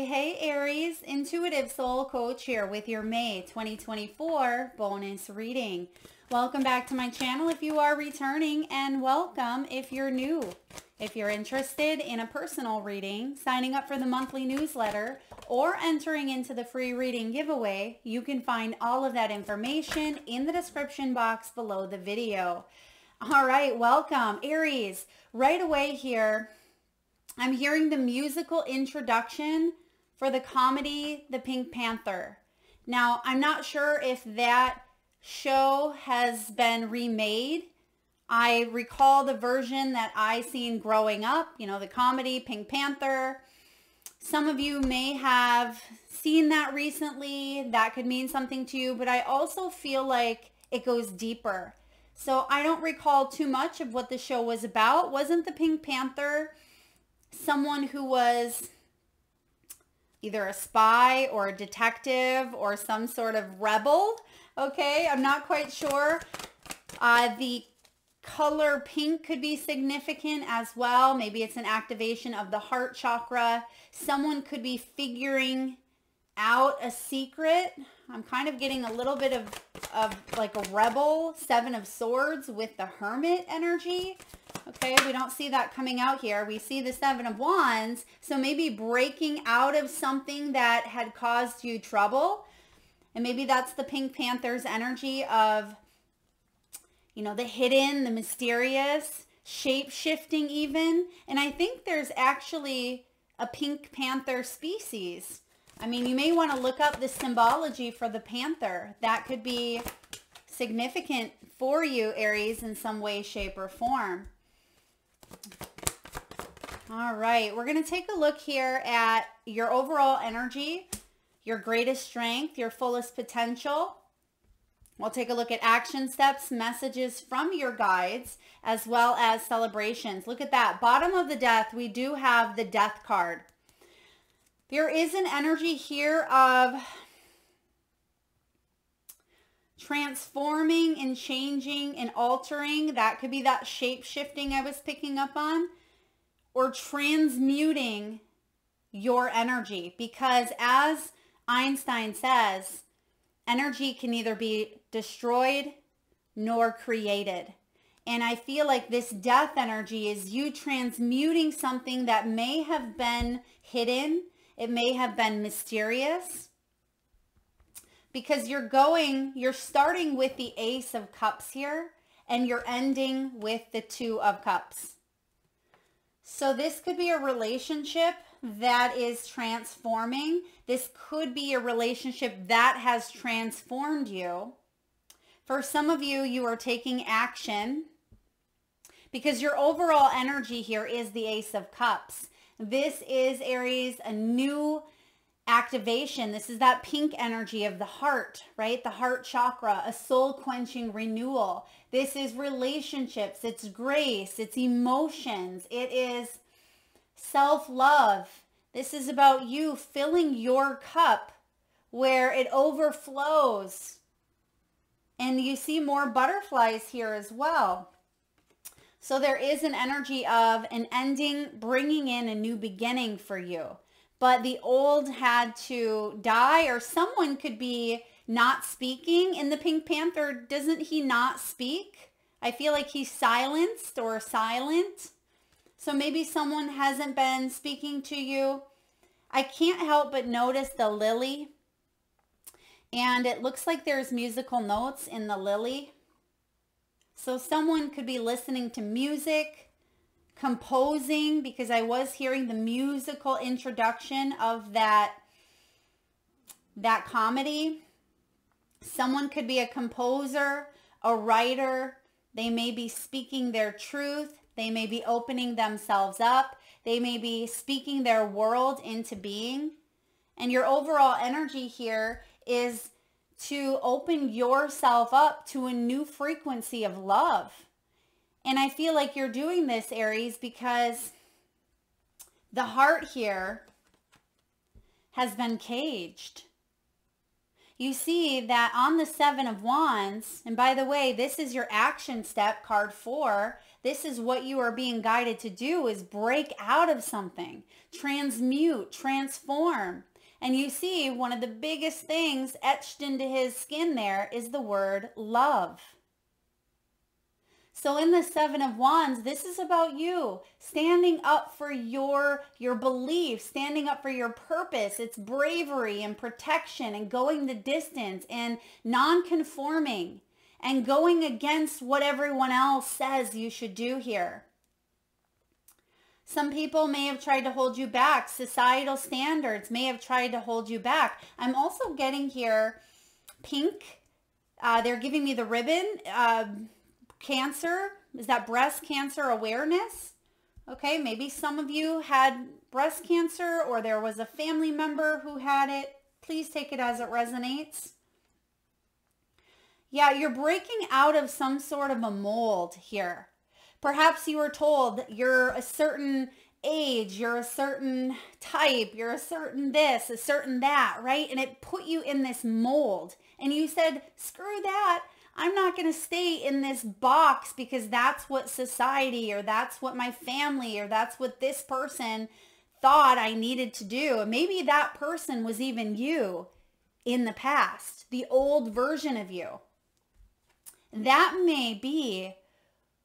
Hey Aries, Intuitive Soul Coach here with your May 2024 bonus reading. Welcome back to my channel if you are returning, and welcome if you're new. If you're interested in a personal reading, signing up for the monthly newsletter, or entering into the free reading giveaway, you can find all of that information in the description box below the video. All right, welcome Aries. Right away here, I'm hearing the musical introduction for the comedy, The Pink Panther. Now, I'm not sure if that show has been remade. I recall the version that I seen growing up, you know, the comedy, Pink Panther. Some of you may have seen that recently. That could mean something to you, but I also feel like it goes deeper. So I don't recall too much of what the show was about. Wasn't the Pink Panther someone who was either a spy or a detective or some sort of rebel? Okay, I'm not quite sure. The color pink could be significant as well. Maybe it's an activation of the heart chakra. Someone could be figuring out a secret. I'm kind of getting a little bit of like a rebel, Seven of Swords with the Hermit energy. Okay, we don't see that coming out here. We see the Seven of Wands. So maybe breaking out of something that had caused you trouble. And maybe that's the Pink Panther's energy of, you know, the hidden, the mysterious, shape-shifting even. And I think there's actually a Pink Panther species. I mean, you may want to look up the symbology for the panther. That could be significant for you, Aries, in some way, shape, or form. All right, we're going to take a look here at your overall energy, your greatest strength, your fullest potential. We'll take a look at action steps, messages from your guides, as well as celebrations. Look at that. Bottom of the Death, we do have the Death card. There is an energy here of transforming and changing and altering. That could be that shape-shifting I was picking up on. Or transmuting your energy. Because as Einstein says, energy can neither be destroyed nor created. And I feel like this death energy is you transmuting something that may have been hidden. It may have been mysterious. Because you're starting with the Ace of Cups here, and you're ending with the Two of Cups. So this could be a relationship that is transforming. This could be a relationship that has transformed you. For some of you, you are taking action because your overall energy here is the Ace of Cups. This is, Aries, a new activation. This is that pink energy of the heart, right? The heart chakra, a soul-quenching renewal. This is relationships. It's grace. It's emotions. It is self-love. This is about you filling your cup where it overflows. And you see more butterflies here as well. So there is an energy of an ending, bringing in a new beginning for you. But the old had to die, or someone could be not speaking. In the Pink Panther, doesn't he not speak? I feel like he's silenced or silent. So maybe someone hasn't been speaking to you. I can't help but notice the lily. And it looks like there's musical notes in the lily. So someone could be listening to music, composing, because I was hearing the musical introduction of that comedy. Someone could be a composer, a writer. They may be speaking their truth. They may be opening themselves up. They may be speaking their world into being. And your overall energy here is to open yourself up to a new frequency of love. And I feel like you're doing this, Aries, because the heart here has been caged. you see that on the Seven of Wands, and by the way, this is your action step, card 4. This is what you are being guided to do, is break out of something, transmute, transform. And you see one of the biggest things etched into his skin there is the word love. So in the Seven of Wands, this is about you standing up for your beliefs, standing up for your purpose. It's bravery and protection and going the distance and non-conforming and going against what everyone else says you should do here. Some people may have tried to hold you back. Societal standards may have tried to hold you back. I'm also getting here pink. They're giving me the ribbon. Cancer. Is that breast cancer awareness? Okay, maybe some of you had breast cancer or there was a family member who had it. Please take it as it resonates. Yeah, you're breaking out of some sort of a mold here. Perhaps you were told you're a certain age, you're a certain type, you're a certain this, a certain that, right? And it put you in this mold. And you said, screw that. I'm not going to stay in this box because that's what society or that's what my family or that's what this person thought I needed to do. And maybe that person was even you in the past, the old version of you. That may be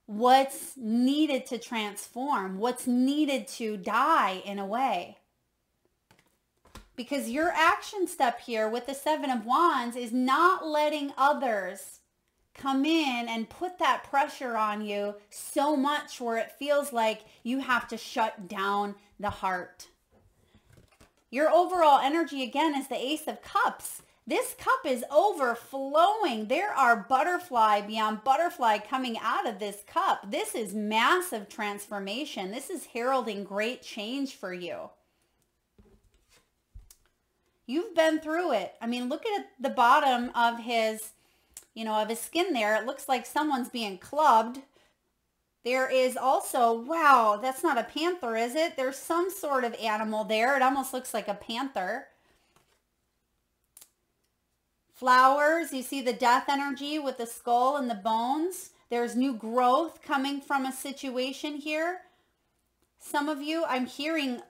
what's needed to transform, what's needed to die in a way. Because your action step here with the Seven of Wands is not letting others come in and put that pressure on you so much where it feels like you have to shut down the heart. Your overall energy again is the Ace of Cups. This cup is overflowing. There are butterfly beyond butterfly coming out of this cup. This is massive transformation. This is heralding great change for you. You've been through it. I mean, look at the bottom of his, of his skin there. It looks like someone's being clubbed. There is also, wow, that's not a panther, is it? There's some sort of animal there. It almost looks like a panther. Flowers, you see the death energy with the skull and the bones. There's new growth coming from a situation here. Some of you, I'm hearing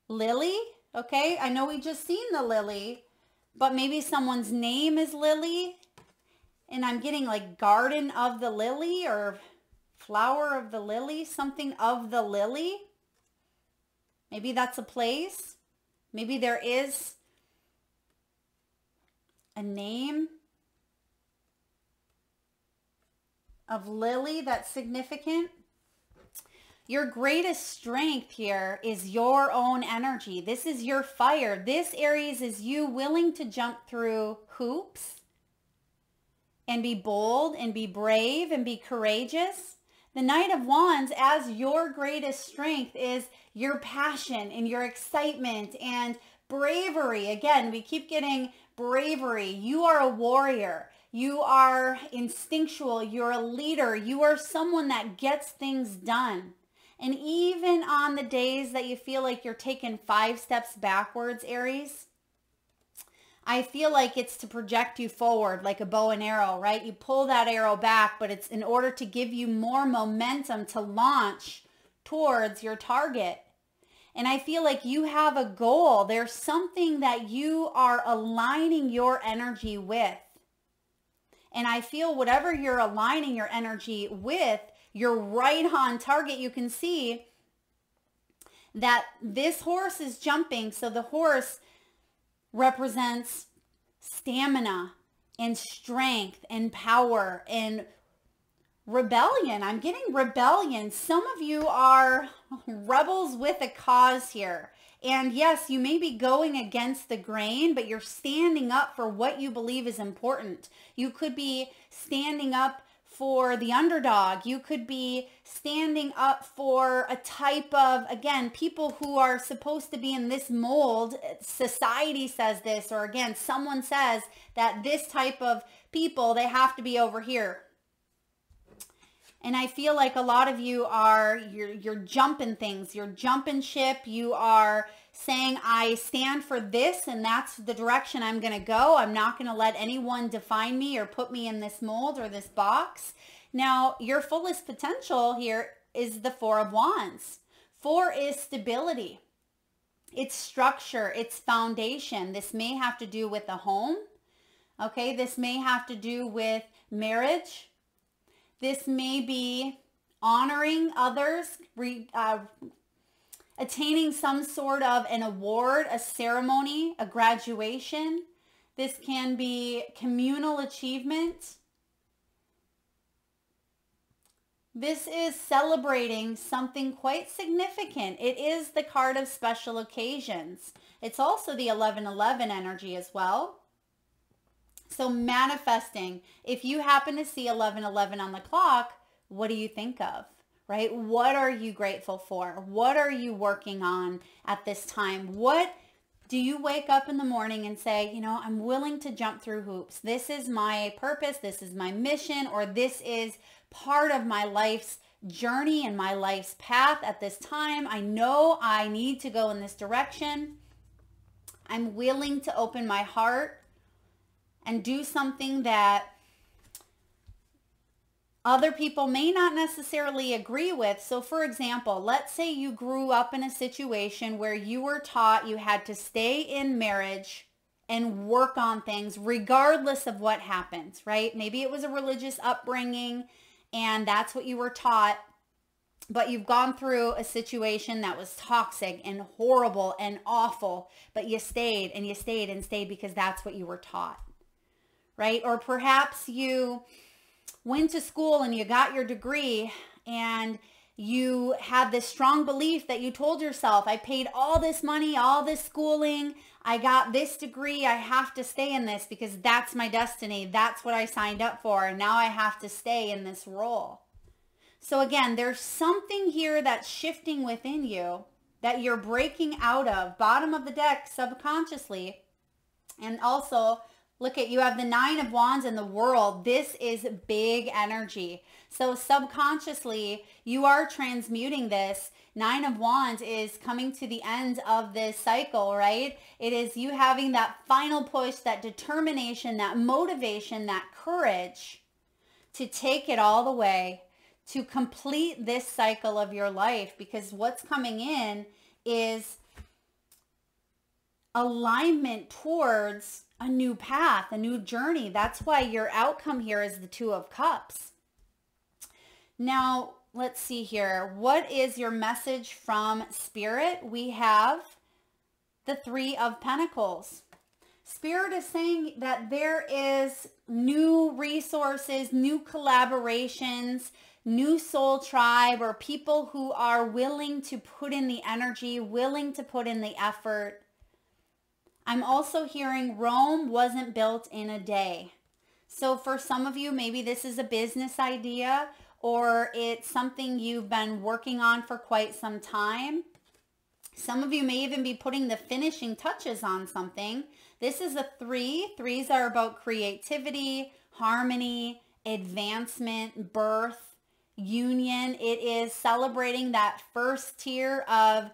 Lily, okay? I know we just seen the lily, but maybe someone's name is Lily. And I'm getting like garden of the lily or flower of the lily, something of the lily. Maybe that's a place. Maybe there is a name of lily that's significant. Your greatest strength here is your own energy. This is your fire. This, Aries, is you willing to jump through hoops and be bold and be brave and be courageous. The Knight of Wands, as your greatest strength, is your passion and your excitement and bravery. Again, we keep getting bravery. You are a warrior. You are instinctual. You're a leader. You are someone that gets things done. And even on the days that you feel like you're taking 5 steps backwards, Aries, I feel like it's to project you forward like a bow and arrow, right? You pull that arrow back, but it's in order to give you more momentum to launch towards your target. And I feel like you have a goal. There's something that you are aligning your energy with. And I feel whatever you're aligning your energy with, you're right on target. You can see that this horse is jumping. So the horse represents stamina and strength and power and rebellion. I'm getting rebellion. Some of you are rebels with a cause here. And yes, you may be going against the grain, but you're standing up for what you believe is important. You could be standing up for the underdog. You could be standing up for a type of, again, people who are supposed to be in this mold. Society says this, or again, someone says that this type of people, they have to be over here. And I feel like a lot of you are, you're jumping things. You're jumping ship. You are saying I stand for this and that's the direction I'm going to go. I'm not going to let anyone define me or put me in this mold or this box. Now, your fullest potential here is the Four of Wands. 4 is stability. It's structure. It's foundation. This may have to do with a home. Okay, this may have to do with marriage. This may be honoring others, attaining some sort of an award, a ceremony, a graduation. This can be communal achievement. This is celebrating something quite significant. It is the card of special occasions. It's also the 1111 energy as well. So manifesting, if you happen to see 1111 on the clock, what do you think of, right? What are you grateful for? What are you working on at this time? What do you wake up in the morning and say, you know, I'm willing to jump through hoops. This is my purpose. This is my mission, or this is part of my life's journey and my life's path at this time. I know I need to go in this direction. I'm willing to open my heart and do something that other people may not necessarily agree with. So for example, let's say you grew up in a situation where you were taught you had to stay in marriage and work on things regardless of what happens, right? Maybe it was a religious upbringing and that's what you were taught, but you've gone through a situation that was toxic and horrible and awful, but you stayed and you stayed and stayed because that's what you were taught, right? Or perhaps you went to school and you got your degree and you had this strong belief that you told yourself, I paid all this money, all this schooling, I got this degree, I have to stay in this because that's my destiny. That's what I signed up for. And now I have to stay in this role. So again, there's something here that's shifting within you that you're breaking out of. Bottom of the deck, subconsciously. And also, look at, you have the 9 of Wands in the World. This is big energy. So subconsciously, you are transmuting this. 9 of Wands is coming to the end of this cycle, right? It is you having that final push, that determination, that motivation, that courage to take it all the way, to complete this cycle of your life. Because what's coming in is alignment towards a new path, a new journey. That's why your outcome here is the 2 of Cups. Now, let's see here. What is your message from Spirit? We have the 3 of Pentacles. Spirit is saying that there is new resources, new collaborations, new soul tribe, or people who are willing to put in the energy, willing to put in the effort. I'm also hearing Rome wasn't built in a day. So for some of you, maybe this is a business idea or it's something you've been working on for quite some time. Some of you may even be putting the finishing touches on something. This is a 3. 3s are about creativity, harmony, advancement, birth, union. It is celebrating that first tier of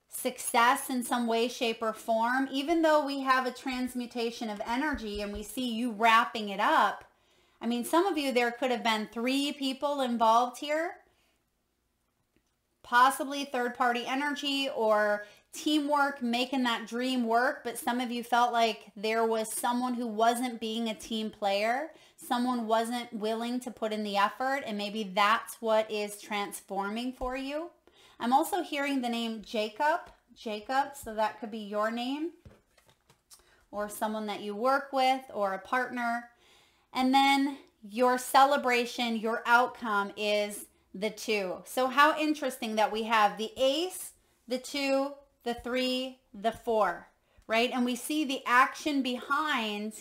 success in some way, shape, or form. Even though we have a transmutation of energy and we see you wrapping it up, I mean, some of you, there could have been 3 people involved here, possibly third-party energy or teamwork, making that dream work. But some of you felt like there was someone who wasn't being a team player. Someone wasn't willing to put in the effort, and maybe that's what is transforming for you. I'm also hearing the name Jacob, so that could be your name or someone that you work with or a partner. And then your celebration, your outcome is the 2. So how interesting that we have the Ace, the 2, the 3, the 4, right? And we see the action behind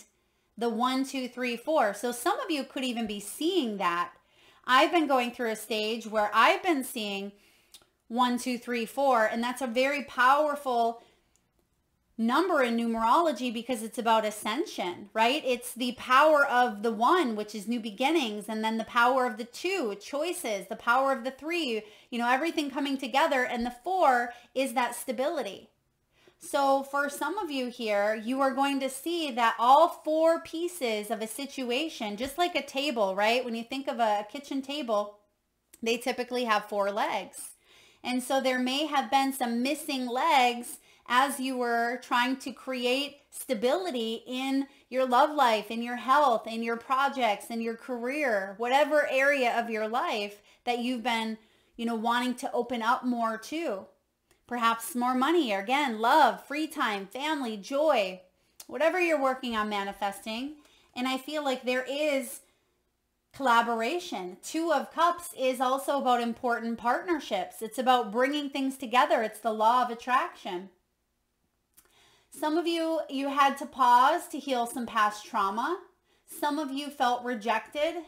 the 1, 2, 3, 4. So some of you could even be seeing that. I've been going through a stage where I've been seeing 1, 2, 3, 4, and that's a very powerful number in numerology because it's about ascension, right? It's the power of the 1, which is new beginnings, and then the power of the 2, choices, the power of the 3, you know, everything coming together, and the 4 is that stability. So for some of you here, you are going to see that all 4 pieces of a situation, just like a table, right? When you think of a kitchen table, they typically have 4 legs. And so there may have been some missing legs as you were trying to create stability in your love life, in your health, in your projects, in your career, whatever area of your life that you've been, wanting to open up more to. Perhaps more money, or again, love, free time, family, joy, whatever you're working on manifesting. And I feel like there is collaboration. 2 of Cups is also about important partnerships. It's about bringing things together. It's the law of attraction. Some of you had to pause to heal some past trauma. Some of you felt rejected.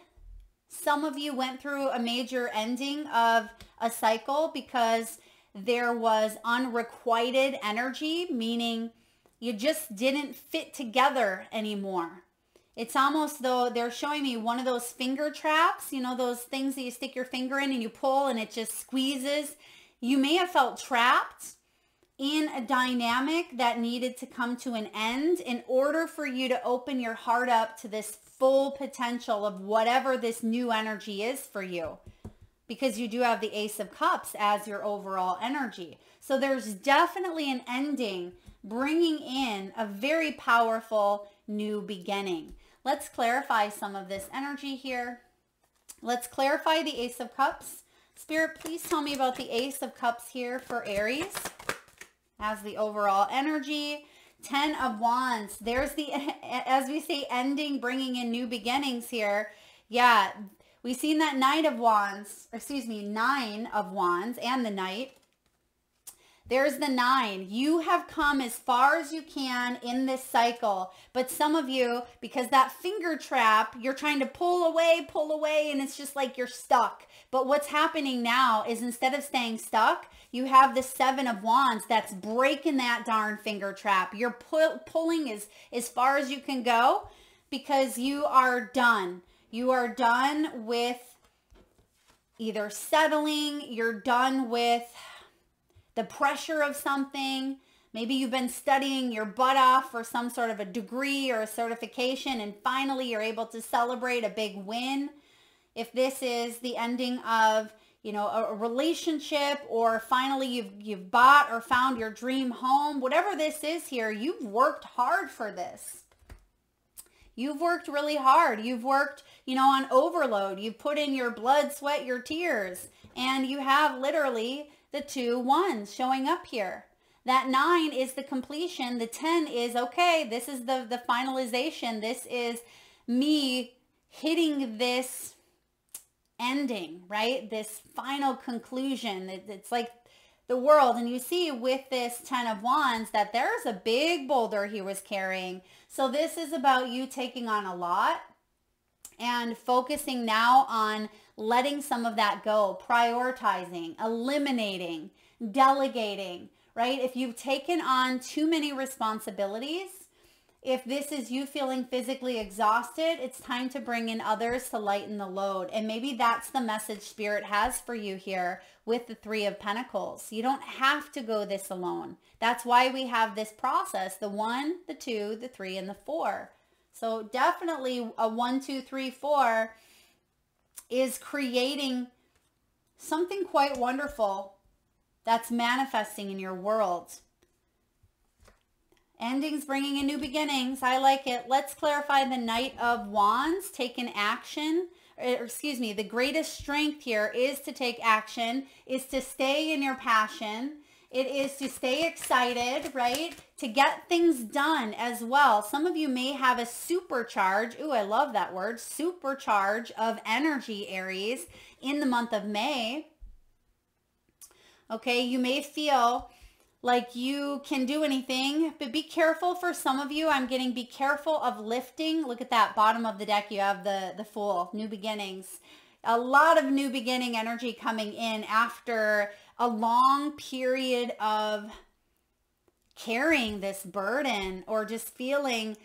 Some of you went through a major ending of a cycle because there was unrequited energy, meaning you just didn't fit together anymore. It's almost though they're showing me one of those finger traps, those things that you stick your finger in and you pull and it just squeezes. You may have felt trapped in a dynamic that needed to come to an end in order for you to open your heart up to this full potential of whatever this new energy is for you. Because you do have the Ace of Cups as your overall energy. So there's definitely an ending, bringing in a very powerful new beginning. Let's clarify some of this energy here. Let's clarify the Ace of Cups. Spirit, please tell me about the Ace of Cups here for Aries as the overall energy. 10 of Wands. There's the, as we say, ending, bringing in new beginnings here. Yeah. We've seen that Nine of Wands and the Knight. There's the 9. You have come as far as you can in this cycle. But some of you, because that finger trap, you're trying to pull away, and it's just like you're stuck. But what's happening now is instead of staying stuck, you have the 7 of Wands that's breaking that darn finger trap. You're pulling as far as you can go because you are done. You are done with either settling, you're done with the pressure of something. Maybe you've been studying your butt off for some sort of a degree or a certification, and finally you're able to celebrate a big win. If this is the ending of, a relationship, or finally you've bought or found your dream home, whatever this is here, you've worked hard for this. You've worked really hard. You've worked, on overload. You've put in your blood, sweat, your tears, and you have literally the 2 wands showing up here. That 9 is the completion. The 10 is, okay, this is the finalization. This is me hitting this ending, right? This final conclusion. It's like the world. And you see with this 10 of Wands that there's a big boulder he was carrying. So this is about you taking on a lot and focusing now on letting some of that go, prioritizing, eliminating, delegating, right? If you've taken on too many responsibilities, if this is you feeling physically exhausted, it's time to bring in others to lighten the load. And maybe that's the message Spirit has for you here with the 3 of Pentacles. You don't have to go this alone. That's why we have this process, the 1, the 2, the 3, and the 4. So definitely a 1, 2, 3, 4 is creating something quite wonderful that's manifesting in your world. Endings bringing in new beginnings. I like it. Let's clarify the Knight of Wands, taking action. The greatest strength here is to take action, is to stay in your passion. It is to stay excited, right? To get things done as well. Some of you may have a supercharge. Ooh, I love that word. Supercharge of energy, Aries, in the month of May. Okay, you may feel like you can do anything, but be careful. For some of you, I'm getting be careful of lifting. Look at that bottom of the deck. You have the Fool, new beginnings. A lot of new beginning energy coming in after a long period of carrying this burden or just feeling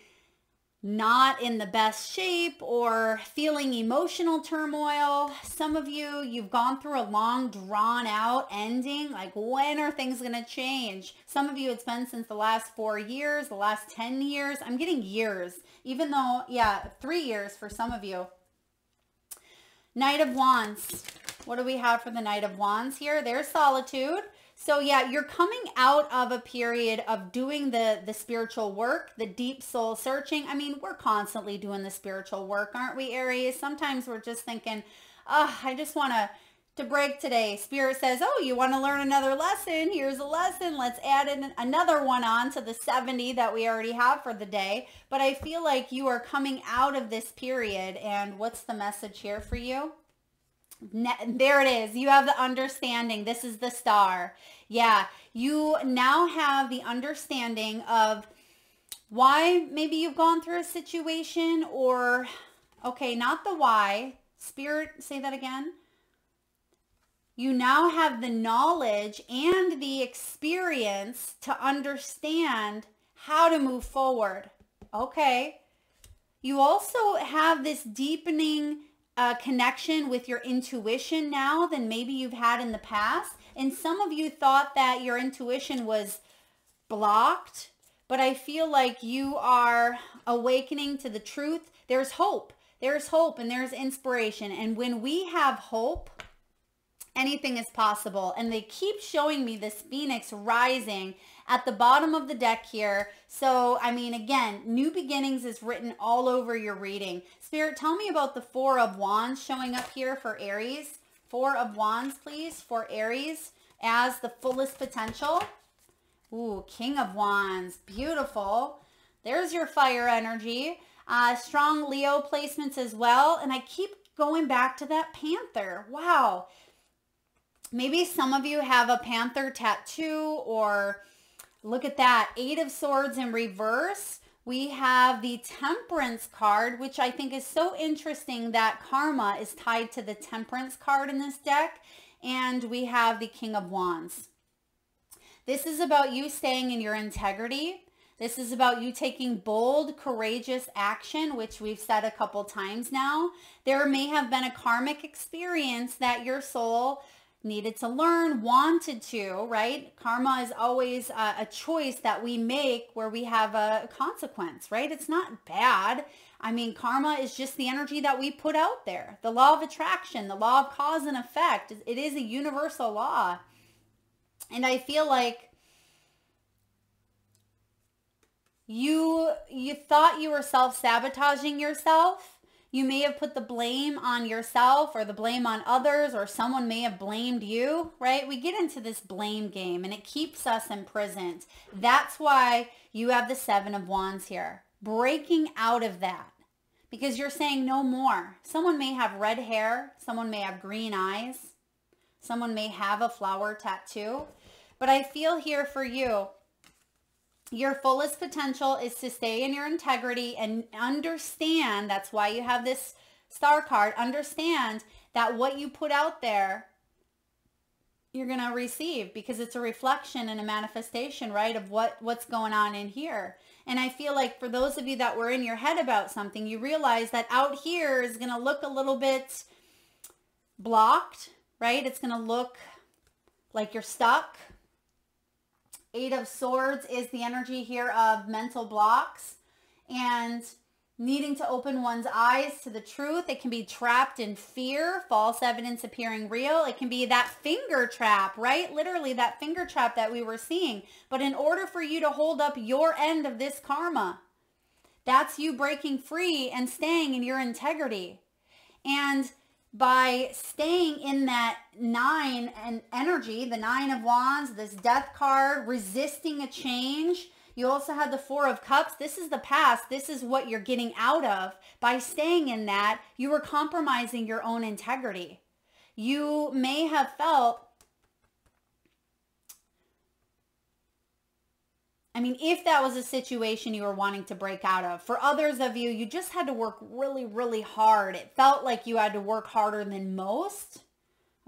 not in the best shape or feeling emotional turmoil. Some of you, you've gone through a long drawn out ending. Like, when are things going to change? Some of you, it's been since the last 4 years, the last 10 years. I'm getting years, even though, yeah, 3 years for some of you. Knight of Wands. What do we have for the Knight of Wands here? There's solitude. So yeah, you're coming out of a period of doing the spiritual work, the deep soul searching. I mean, we're constantly doing the spiritual work, aren't we, Aries? Sometimes we're just thinking, oh, I just want to break today. Spirit says, oh, you want to learn another lesson? Here's a lesson. Let's add in another one on to the 70 that we already have for the day. But I feel like you are coming out of this period. And what's the message here for you? There it is. You have the understanding. This is the star. Yeah. You now have the understanding of why maybe you've gone through a situation, or, okay, not the why. Spirit, say that again. You now have the knowledge and the experience to understand how to move forward. Okay. You also have this deepening connection with your intuition now than maybe you've had in the past. And some of you thought that your intuition was blocked, but I feel like you are awakening to the truth. There's hope. There's hope and there's inspiration. And when we have hope, anything is possible. And they keep showing me this phoenix rising at the bottom of the deck here. So, I mean, again, new beginnings is written all over your reading. Spirit, tell me about the 4 of Wands showing up here for Aries. 4 of Wands, please, for Aries as the fullest potential. Ooh, King of Wands. Beautiful. There's your fire energy. Strong Leo placements as well. And I keep going back to that panther. Wow. Maybe some of you have a panther tattoo, or look at that. 8 of Swords in reverse. We have the Temperance card, which I think is so interesting that karma is tied to the Temperance card in this deck. And we have the King of Wands. This is about you staying in your integrity. This is about you taking bold, courageous action, which we've said a couple times now. There may have been a karmic experience that your soul needed to learn, wanted to, right? Karma is always a choice that we make where we have a consequence, right? It's not bad. I mean, karma is just the energy that we put out there. The law of attraction, the law of cause and effect. It is a universal law. And I feel like you thought you were self-sabotaging yourself. You may have put the blame on yourself or the blame on others, or someone may have blamed you, right? We get into this blame game and it keeps us imprisoned. That's why you have the 7 of Wands here. Breaking out of that, because you're saying no more. Someone may have red hair. Someone may have green eyes. Someone may have a flower tattoo. But I feel here for you, your fullest potential is to stay in your integrity and understand, that's why you have this star card, understand that what you put out there, you're going to receive, because it's a reflection and a manifestation, right, of what's going on in here. And I feel like for those of you that were in your head about something, you realize that out here is going to look a little bit blocked, right? It's going to look like you're stuck. 8 of Swords is the energy here of mental blocks and needing to open one's eyes to the truth. It can be trapped in fear, false evidence appearing real. It can be that finger trap, right? Literally that finger trap that we were seeing. But in order for you to hold up your end of this karma, that's you breaking free and staying in your integrity. And by staying in that 9 and energy, the 9 of Wands, this Death card, resisting a change. You also have the 4 of Cups. This is the past. This is what you're getting out of. By staying in that, you were compromising your own integrity. You may have felt, I mean, if that was a situation you were wanting to break out of. For others of you, you just had to work really, really hard. It felt like you had to work harder than most.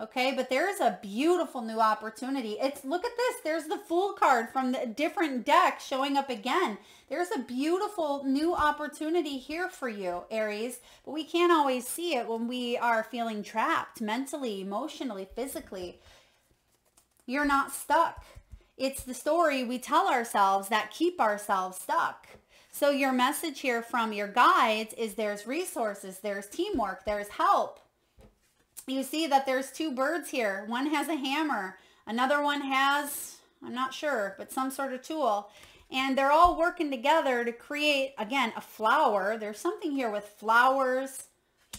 Okay, but there is a beautiful new opportunity. Look at this. There's the Fool card from the different deck showing up again. There's a beautiful new opportunity here for you, Aries, but we can't always see it when we are feeling trapped mentally, emotionally, physically. You're not stuck. It's the story we tell ourselves that keep ourselves stuck. So your message here from your guides is there's resources, there's teamwork, there's help. You see that there's two birds here. One has a hammer. Another one has, I'm not sure, but some sort of tool. And they're all working together to create, again, a flower. There's something here with flowers,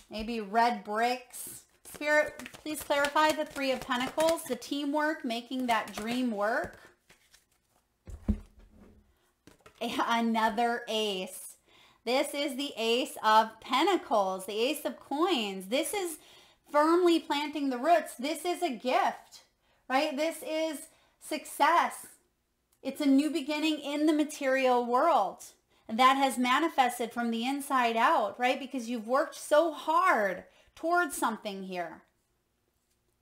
maybe red bricks. Spirit, please clarify the Three of Pentacles, the teamwork, making that dream work. Another ace. This is the Ace of Pentacles, the Ace of Coins. This is firmly planting the roots. This is a gift, right? This is success. It's a new beginning in the material world that has manifested from the inside out, right? Because you've worked so hard towards something here.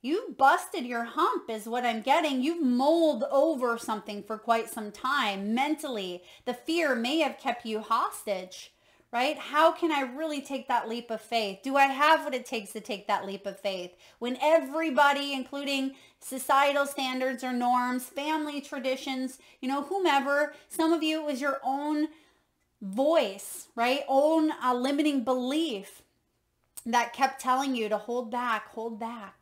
You've busted your hump is what I'm getting. You've mulled over something for quite some time mentally. The fear may have kept you hostage, right? How can I really take that leap of faith? Do I have what it takes to take that leap of faith? When everybody, including societal standards or norms, family traditions, whomever, some of you, it was your own voice, right? Own limiting belief that kept telling you to hold back, hold back.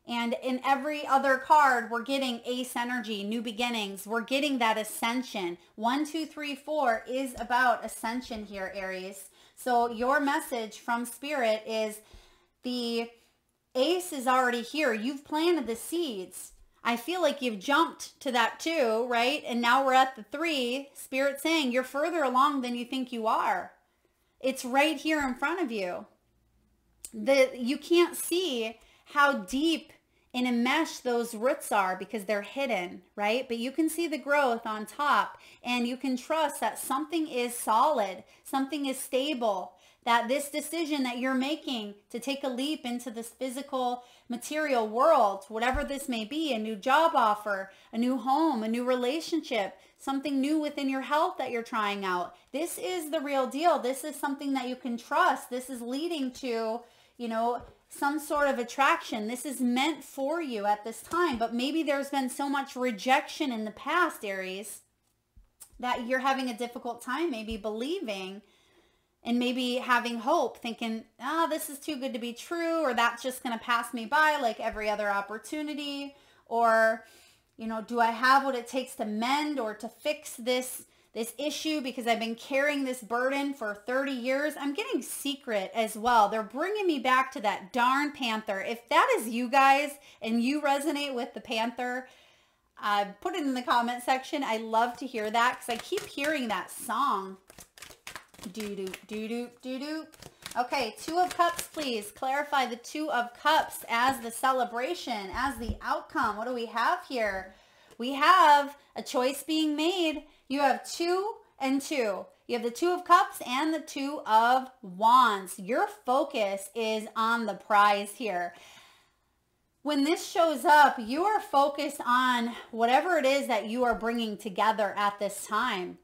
And in every other card, we're getting ace energy, new beginnings. We're getting that ascension. 1, 2, 3, 4 is about ascension here, Aries. So your message from Spirit is the ace is already here. You've planted the seeds. I feel like you've jumped to that 2, right? And now we're at the 3. Spirit saying you're further along than you think you are. It's right here in front of you. You can't see how deep and enmeshed those roots are because they're hidden, right? But you can see the growth on top, and you can trust that something is solid, something is stable, that this decision that you're making to take a leap into this physical material world, whatever this may be, a new job offer, a new home, a new relationship, something new within your health that you're trying out. This is the real deal. This is something that you can trust. This is leading to, some sort of attraction. This is meant for you at this time, but maybe there's been so much rejection in the past, Aries, that you're having a difficult time maybe believing and maybe having hope, thinking, this is too good to be true, or that's just going to pass me by like every other opportunity, or, do I have what it takes to mend or to fix this issue because I've been carrying this burden for 30 years. I'm getting secret as well. They're bringing me back to that darn panther. If that is you guys and you resonate with the panther, put it in the comment section. I love to hear that because I keep hearing that song. Doo-doo, doo-doo, doo-doo. Okay, 2 of Cups, please. Clarify the 2 of Cups as the celebration, as the outcome. What do we have here? We have a choice being made. You have 2 and 2. You have the 2 of Cups and the 2 of Wands. Your focus is on the prize here. When this shows up, you are focused on whatever it is that you are bringing together at this time.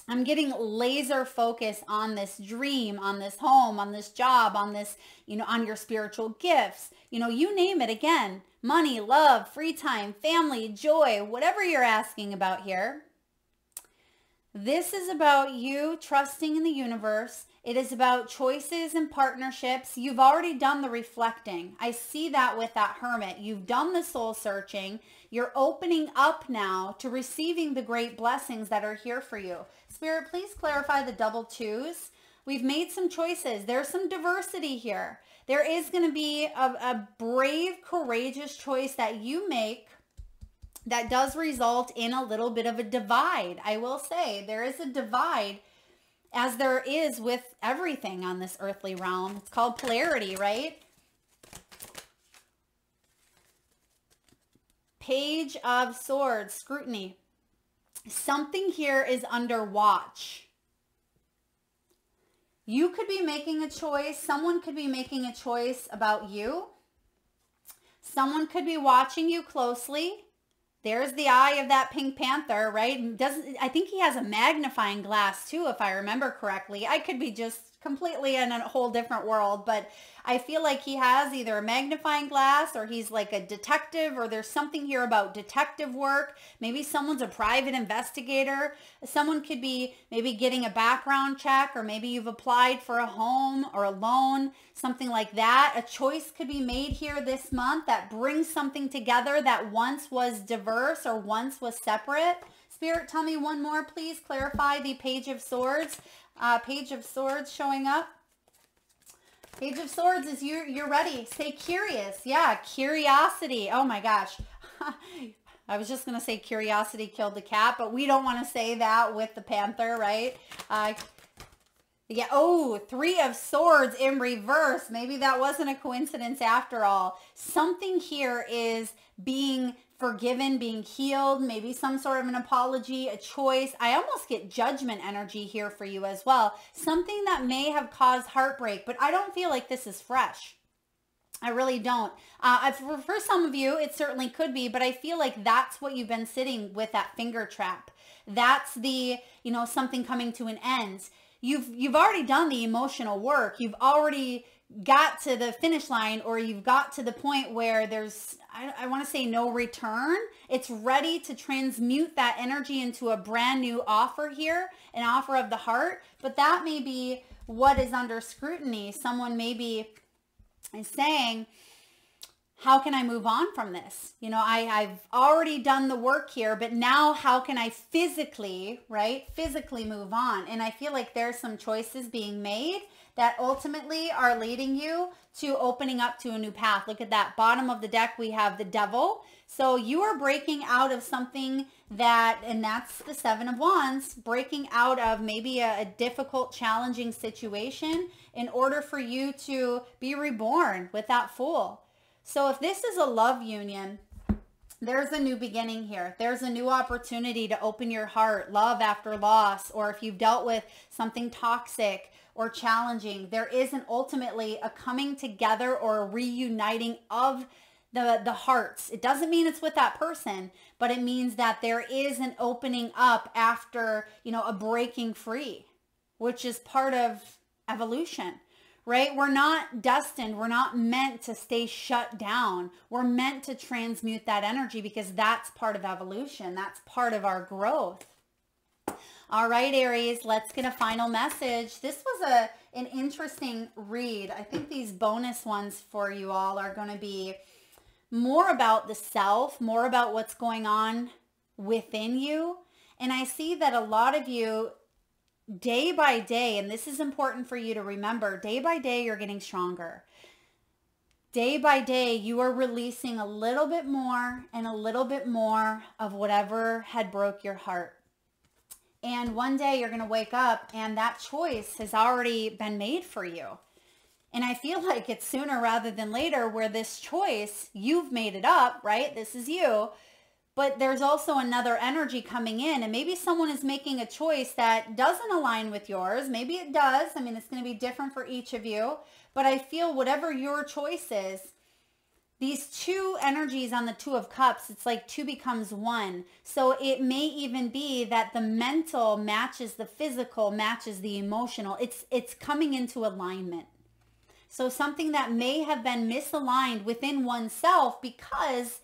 I'm getting laser focus on this dream, on this home, on this job, on this, on your spiritual gifts. You name it. Again, money, love, free time, family, joy, whatever you're asking about here. This is about you trusting in the universe. It is about choices and partnerships. You've already done the reflecting. I see that with that Hermit. You've done the soul searching. You're opening up now to receiving the great blessings that are here for you. Spirit, please clarify the double 2s. We've made some choices. There's some diversity here. There is going to be a brave, courageous choice that you make that does result in a little bit of a divide. I will say there is a divide, as there is with everything on this earthly realm. It's called polarity, right? Page of Swords, scrutiny. Something here is under watch. You could be making a choice. Someone could be making a choice about you. Someone could be watching you closely. There's the eye of that Pink Panther, right? I think he has a magnifying glass too, if I remember correctly. I could be just completely in a whole different world, but I feel like he has either a magnifying glass or he's like a detective, or there's something here about detective work. Maybe someone's a private investigator. Someone could be maybe getting a background check, or maybe you've applied for a home or a loan, something like that. A choice could be made here this month that brings something together that once was diverse or once was separate. Spirit, tell me one more, please. Clarify the Page of Swords. Page of Swords showing up. Page of Swords is you're ready. Stay curious. Yeah, curiosity. Oh my gosh. I was just going to say curiosity killed the cat, but we don't want to say that with the panther, right? Yeah. Oh, Three of Swords in reverse. Maybe that wasn't a coincidence after all. Something here is being forgiven, being healed, maybe some sort of an apology, a choice. I almost get judgment energy here for you as well. Something that may have caused heartbreak, but I don't feel like this is fresh. I really don't. For some of you, it certainly could be, but I feel like that's what you've been sitting with, that finger trap. That's the, something coming to an end. You've already done the emotional work. You've already got to the finish line, or you've got to the point where there's, I want to say no return. It's ready to transmute that energy into a brand new offer here, an offer of the heart. But that may be what is under scrutiny. Someone maybe is saying, how can I move on from this? I've already done the work here, but now how can I physically move on? And I feel like there's some choices being made that ultimately are leading you to opening up to a new path. Look at that bottom of the deck. We have the Devil. So you are breaking out of something and that's the Seven of Wands, breaking out of maybe a difficult, challenging situation in order for you to be reborn with that Fool. So if this is a love union, there's a new beginning here. There's a new opportunity to open your heart, love after loss, or if you've dealt with something toxic or challenging, there isn't ultimately a coming together or a reuniting of the hearts. It doesn't mean it's with that person, but it means that there is an opening up after, a breaking free, which is part of evolution. Right? We're not destined. We're not meant to stay shut down. We're meant to transmute that energy because that's part of evolution. That's part of our growth. All right, Aries, let's get a final message. This was an interesting read. I think these bonus ones for you all are going to be more about the self, more about what's going on within you. And I see that a lot of you, day by day, and this is important for you to remember, day by day, you're getting stronger. Day by day, you are releasing a little bit more and a little bit more of whatever had broke your heart. And one day you're going to wake up and that choice has already been made for you. And I feel like it's sooner rather than later where this choice, you've made it up, right? This is you. But there's also another energy coming in, and maybe someone is making a choice that doesn't align with yours. Maybe it does. I mean, it's going to be different for each of you, but I feel whatever your choice is, these two energies on the Two of Cups, it's like two becomes one. So it may even be that the mental matches the physical, matches the emotional. It's coming into alignment. So something that may have been misaligned within oneself because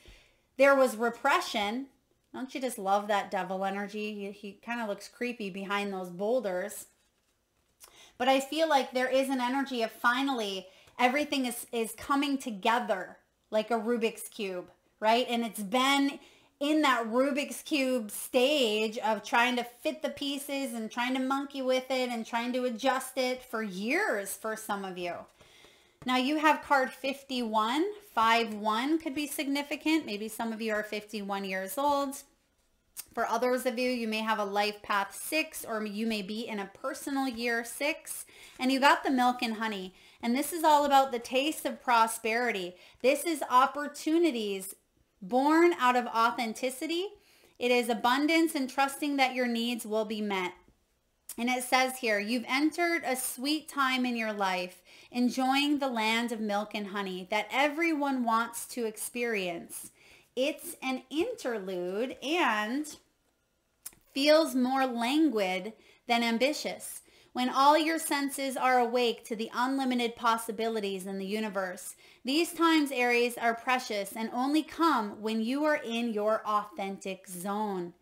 there was repression. Don't you just love that Devil energy? He kind of looks creepy behind those boulders. But I feel like there is an energy of finally everything is coming together like a Rubik's Cube, right? And it's been in that Rubik's Cube stage of trying to fit the pieces and trying to monkey with it and trying to adjust it for years for some of you. Now you have card 51. 5-1 could be significant. Maybe some of you are 51 years old. For others of you, you may have a life path 6, or you may be in a personal year 6. And you got the milk and honey. And this is all about the taste of prosperity. This is opportunities born out of authenticity. It is abundance and trusting that your needs will be met. And it says here, you've entered a sweet time in your life, enjoying the land of milk and honey that everyone wants to experience. It's an interlude and feels more languid than ambitious. When all your senses are awake to the unlimited possibilities in the universe. These times, Aries, are precious and only come when you are in your authentic zone.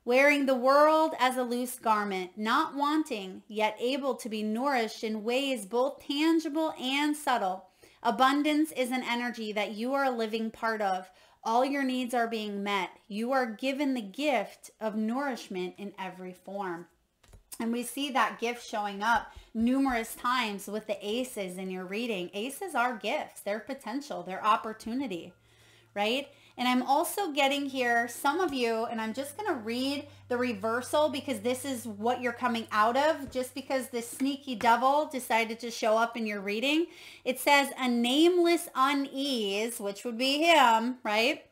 Wearing the world as a loose garment, not wanting, yet able to be nourished in ways both tangible and subtle. Abundance is an energy that you are a living part of. All your needs are being met. You are given the gift of nourishment in every form. And we see that gift showing up numerous times with the aces in your reading. Aces are gifts, they're potential, they're opportunity, right? And I'm also getting here, some of you, and I'm just going to read the reversal because this is what you're coming out of, just because this sneaky devil decided to show up in your reading. It says a nameless unease, which would be him, right?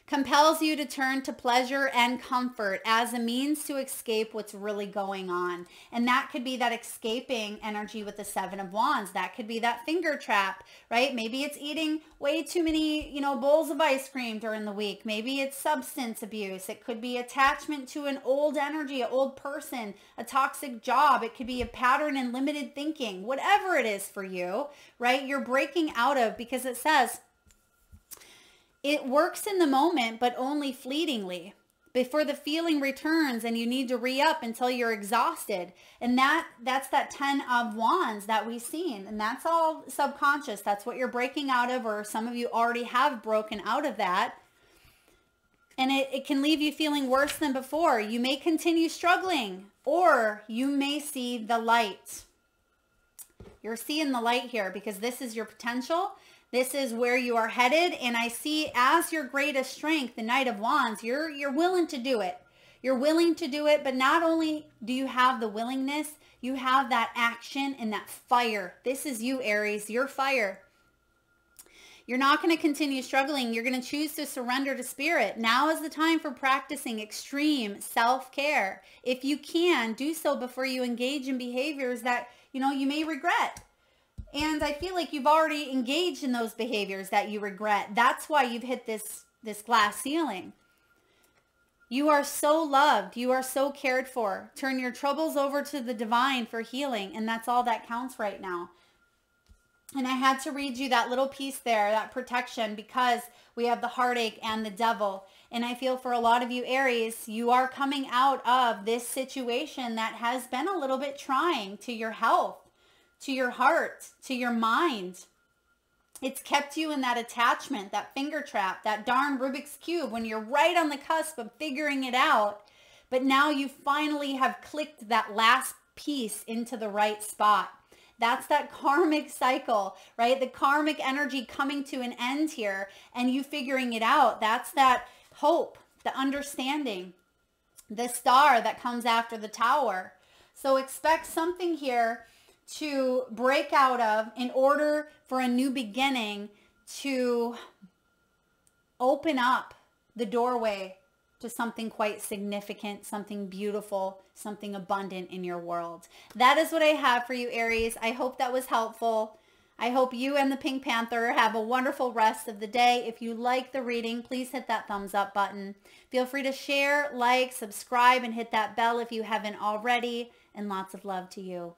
Compels you to turn to pleasure and comfort as a means to escape what's really going on. And that could be that escaping energy with the Seven of Wands. That could be that finger trap, right? Maybe it's eating way too many, bowls of ice cream during the week. Maybe it's substance abuse. It could be attachment to an old energy, an old person, a toxic job. It could be a pattern in limited thinking. Whatever it is for you, right? You're breaking out of, because it says, it works in the moment, but only fleetingly before the feeling returns and you need to re-up until you're exhausted. And that's that 10 of Wands that we've seen. And that's all subconscious. That's what you're breaking out of, or some of you already have broken out of that. And it can leave you feeling worse than before. You may continue struggling, or you may see the light. You're seeing the light here because this is your potential. This is where you are headed, and I see as your greatest strength, the Knight of Wands, you're willing to do it. You're willing to do it, but not only do you have the willingness, you have that action and that fire. This is you, Aries, your fire. You're not going to continue struggling. You're going to choose to surrender to spirit. Now is the time for practicing extreme self-care. If you can, do so before you engage in behaviors that, you may regret. And I feel like you've already engaged in those behaviors that you regret. That's why you've hit this glass ceiling. You are so loved. You are so cared for. Turn your troubles over to the divine for healing. And that's all that counts right now. And I had to read you that little piece there, that protection, because we have the heartache and the devil. And I feel for a lot of you, Aries, you are coming out of this situation that has been a little bit trying to your health, to your heart, to your mind. It's kept you in that attachment, that finger trap, that darn Rubik's Cube when you're right on the cusp of figuring it out. But now you finally have clicked that last piece into the right spot. That's that karmic cycle, right? The karmic energy coming to an end here and you figuring it out. That's that hope, the understanding, the star that comes after the tower. So expect something here to break out of in order for a new beginning to open up the doorway to something quite significant, something beautiful, something abundant in your world. That is what I have for you, Aries. I hope that was helpful. I hope you and the Pink Panther have a wonderful rest of the day. If you like the reading, please hit that thumbs up button. Feel free to share, like, subscribe, and hit that bell if you haven't already. And lots of love to you.